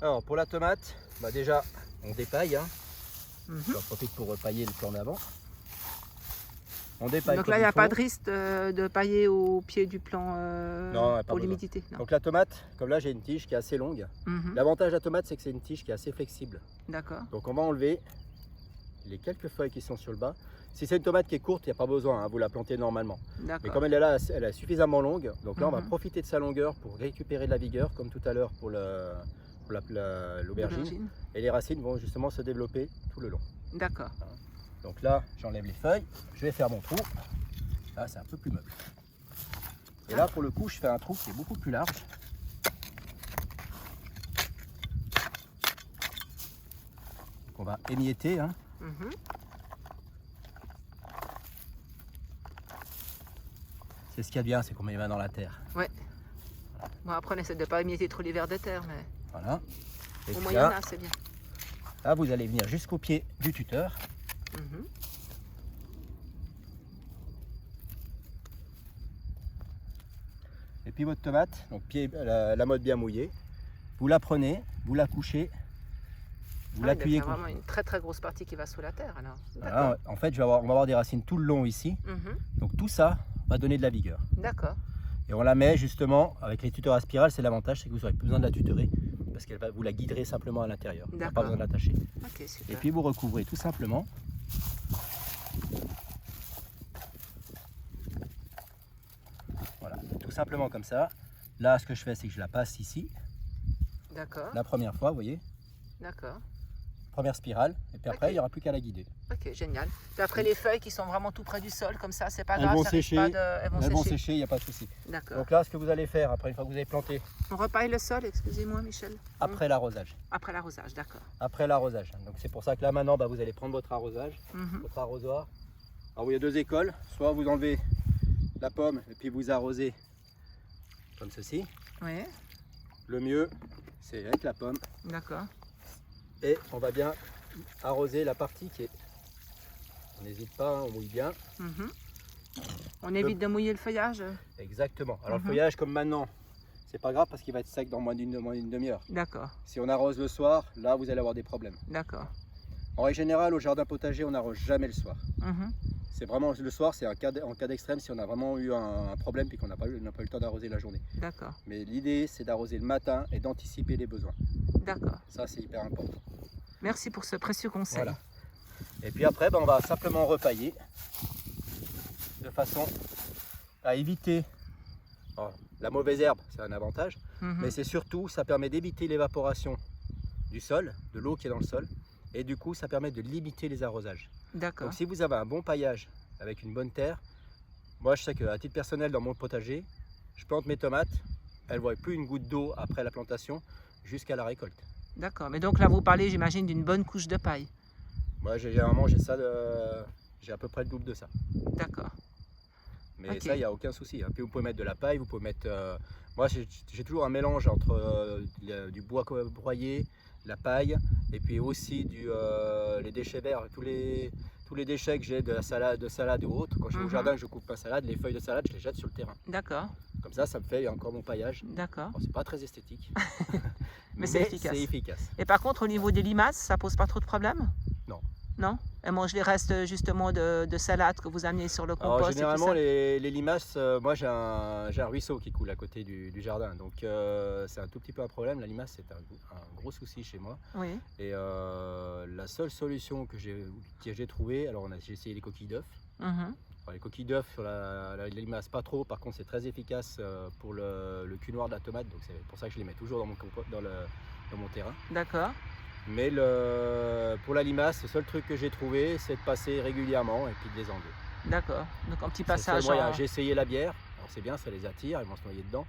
Alors pour la tomate, bah déjà on dépaille, hein. Mhm. J'en profite pour repailler le plan d'avant. On dépaille Donc comme là, il n'y a pas faut. de risque de pailler au pied du plan Non, pas pour besoin. l'humidité. Non. Donc la tomate, comme là j'ai une tige qui est assez longue. Mhm. L'avantage de la tomate, c'est que c'est une tige qui est assez flexible. D'accord. Donc on va enlever les quelques feuilles qui sont sur le bas. Si c'est une tomate qui est courte, il n'y a pas besoin, hein, vous la plantez normalement. Mais D'accord. comme elle est là, elle est suffisamment longue. Donc là, on va Mhm. profiter de sa longueur pour récupérer de la vigueur, comme tout à l'heure pour l'aubergine. L'aubergine. Et les racines vont justement se développer tout le long. D'accord. Donc là, j'enlève les feuilles, je vais faire mon trou. Là, c'est un peu plus meuble. Et là, pour le coup, je fais un trou qui est beaucoup plus large. Donc on va émietter, hein. Mhm. C'est ce qu'il y a de bien, c'est qu'on met les mains dans la terre. Ouais. Bon, après, on essaie de ne pas émietter trop les vers de terre, mais Voilà. Et au puis moyen là, âge, c'est bien. là, vous allez venir jusqu'au pied du tuteur. Mhm. Et puis votre tomate, donc la motte bien mouillée, vous la prenez, vous la couchez, vous Ah, l'appuyez. il y a vraiment une très très grosse partie qui va sous la terre alors. Voilà, en fait, on va avoir des racines tout le long ici. Mhm. Donc tout ça va donner de la vigueur. D'accord. Et on la met justement avec les tuteurs à spirale. C'est l'avantage, c'est que vous n'aurez plus besoin de la tutorer parce qu'elle va vous la guiderez simplement à l'intérieur. Vous n'avez pas besoin de l'attacher. Ok, super. Et puis vous recouvrez tout simplement. Voilà, tout simplement comme ça. Là, ce que je fais, c'est que je la passe ici, D'accord. la première fois, vous voyez, D'accord. première spirale. Et puis après, Ok. il n'y aura plus qu'à la guider. Ok, génial. Puis après, les feuilles qui sont vraiment tout près du sol, comme ça, c'est pas Elles grave. vont ça risque sécher. pas elles vont sécher. Il n'y a pas de souci. D'accord. Donc là, ce que vous allez faire, après une fois que vous avez planté, On repaille le sol, excusez-moi, Michel. après l'arrosage. Après l'arrosage, d'accord. Après l'arrosage. Donc c'est pour ça que là maintenant, bah, vous allez prendre votre arrosage, Mhm. votre arrosoir. Alors il y a deux écoles. Soit vous enlevez la pomme et puis vous arrosez comme ceci. Oui, Le mieux, c'est avec la pomme. d'accord. Et on va bien arroser la partie qui est... On n'hésite pas, hein, on mouille bien. Mhm. On évite de mouiller le feuillage. Exactement. Alors Mhm. le feuillage comme maintenant, c'est pas grave parce qu'il va être sec dans moins d'une demi-heure. D'accord, Si on arrose le soir, là vous allez avoir des problèmes. d'accord. En règle générale, au jardin potager, on n'arrose jamais le soir. Mhm. C'est vraiment le soir, c'est en cas d'extrême si on a vraiment eu un problème et qu'on n'a pas eu le temps d'arroser la journée. D'accord, Mais l'idée, c'est d'arroser le matin et d'anticiper les besoins. d'accord. Ça, c'est hyper important. Merci pour ce précieux conseil. Voilà. Et puis après, on va simplement repailler de façon à éviter la mauvaise herbe, c'est un avantage. Mhm. Mais c'est surtout, ça permet d'éviter l'évaporation du sol, de l'eau qui est dans le sol. Et du coup, ça permet de limiter les arrosages. D'accord, Donc si vous avez un bon paillage avec une bonne terre, moi je sais qu'à titre personnel dans mon potager, je plante mes tomates, elles ne voient plus une goutte d'eau après la plantation jusqu'à la récolte. d'accord. Mais donc là, vous parlez, j'imagine, d'une bonne couche de paille. Moi généralement j'ai à peu près le double de ça. D'accord, Mais Ok. ça, il n'y a aucun souci, hein. Puis vous pouvez mettre de la paille, vous pouvez mettre... moi j'ai toujours un mélange entre du bois broyé, la paille, et puis aussi les déchets verts, tous les déchets que j'ai de salade ou autre. Quand je vais au Mhm. jardin, je coupe ma salade, les feuilles de salade, je les jette sur le terrain. d'accord, Comme ça me fait encore mon paillage. d'accord. Bon, c'est pas très esthétique, Mais c'est efficace. c'est efficace. Et par contre, au niveau des limaces, ça pose pas trop de problème? Non. Non? Elles mangent les restes justement de salade que vous amenez sur le compost Alors et tout généralement ça? les limaces, moi j'ai un ruisseau qui coule à côté du jardin, donc c'est un tout petit peu un problème. La limace c'est un gros souci chez moi. Oui, Et la seule solution que j'ai trouvée, alors j'ai essayé les coquilles d'œufs. mhm, Alors, les coquilles d'œufs sur la limace pas trop, par contre c'est très efficace pour le cul noir de la tomate, donc c'est pour ça que je les mets toujours dans mon terrain. d'accord, Mais pour la limace, le seul truc que j'ai trouvé, c'est de passer régulièrement et puis de les enlever. d'accord. Donc un petit C'est le seul passage moyen. en... J'ai essayé la bière, alors c'est bien, ça les attire, ils vont se noyer dedans.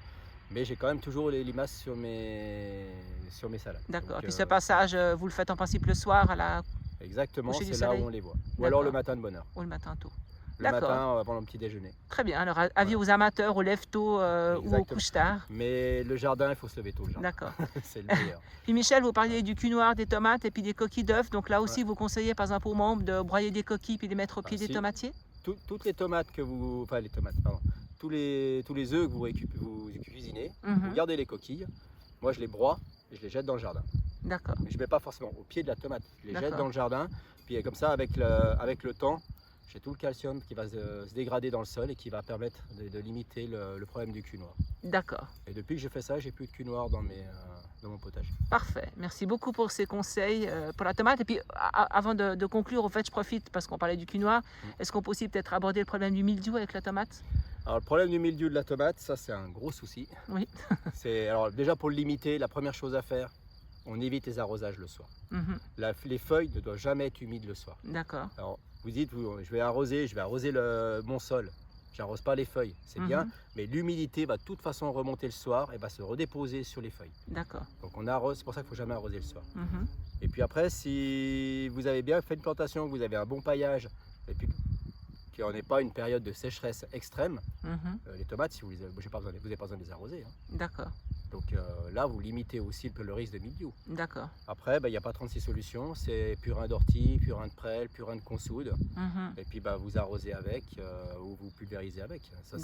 Mais j'ai quand même toujours les limaces sur mes salades. D'accord. Donc, Puis ce passage, vous le faites en principe le soir exactement, coucher du c'est là où soleil. on les voit. Ou alors le D'accord. matin de bonne heure. ou le matin tôt. Le D'accord. matin avant le petit déjeuner. Très bien. Alors avis aux amateurs, aux lève-tôt ou aux Exactement. couche-tard. Mais le jardin, il faut se lever tôt le jardin. D'accord. C'est le meilleur. Puis Michel, vous parliez du cul noir des tomates et puis des coquilles d'œufs. Donc là aussi, vous conseillez par exemple aux membres de broyer des coquilles puis de les mettre au pied des si. tomatiers? Toutes les tomates que vous... Enfin les tomates, pardon. Tous les œufs que vous cuisinez, Mhm. vous gardez les coquilles. Moi je les broie et je les jette dans le jardin. D'accord, Mais je ne mets pas forcément au pied de la tomate. Je les jette D'accord. dans le jardin. Puis comme ça, avec le temps, j'ai tout le calcium qui va se dégrader dans le sol et qui va permettre de limiter le problème du cul noir. d'accord. Et depuis que je fais ça, j'ai plus de cul noir dans mon potager. Parfait. Merci beaucoup pour ces conseils pour la tomate. Et puis, avant de conclure, au fait, je profite parce qu'on parlait du cul noir. Est-ce qu'on peut aussi peut-être aborder le problème du mildiou avec la tomate? Alors le problème du mildiou de la tomate, ça c'est un gros souci. Oui. Alors déjà pour le limiter, la première chose à faire, on évite les arrosages le soir. Mhm. Les feuilles ne doivent jamais être humides le soir. D'accord. Alors vous dites, je vais arroser mon sol. J'arrose pas les feuilles, c'est bien, mais l'humidité va de toute façon remonter le soir et va se redéposer sur les feuilles. D'accord. Donc on arrose, c'est pour ça qu'il ne faut jamais arroser le soir. Mhm. Et puis après, si vous avez bien fait une plantation, que vous avez un bon paillage, et puis qu'on n'est pas une période de sécheresse extrême, Mhm. les tomates, si vous n'avez pas besoin de les arroser. Hein. D'accord. Donc là, vous limitez aussi le risque de mildiou. D'accord. Après, il n'y a pas 36 solutions, c'est purin d'ortie, purin de prêle, purin de consoude. Mhm. Et puis vous arrosez avec ou vous pulvérisez avec. Ça,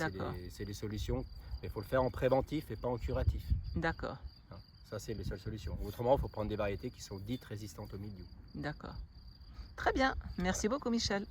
c'est les solutions. Mais il faut le faire en préventif et pas en curatif. D'accord. Hein. Ça, c'est les seules solutions. Autrement, il faut prendre des variétés qui sont dites résistantes au mildiou. D'accord. Très bien. Merci beaucoup, Michel.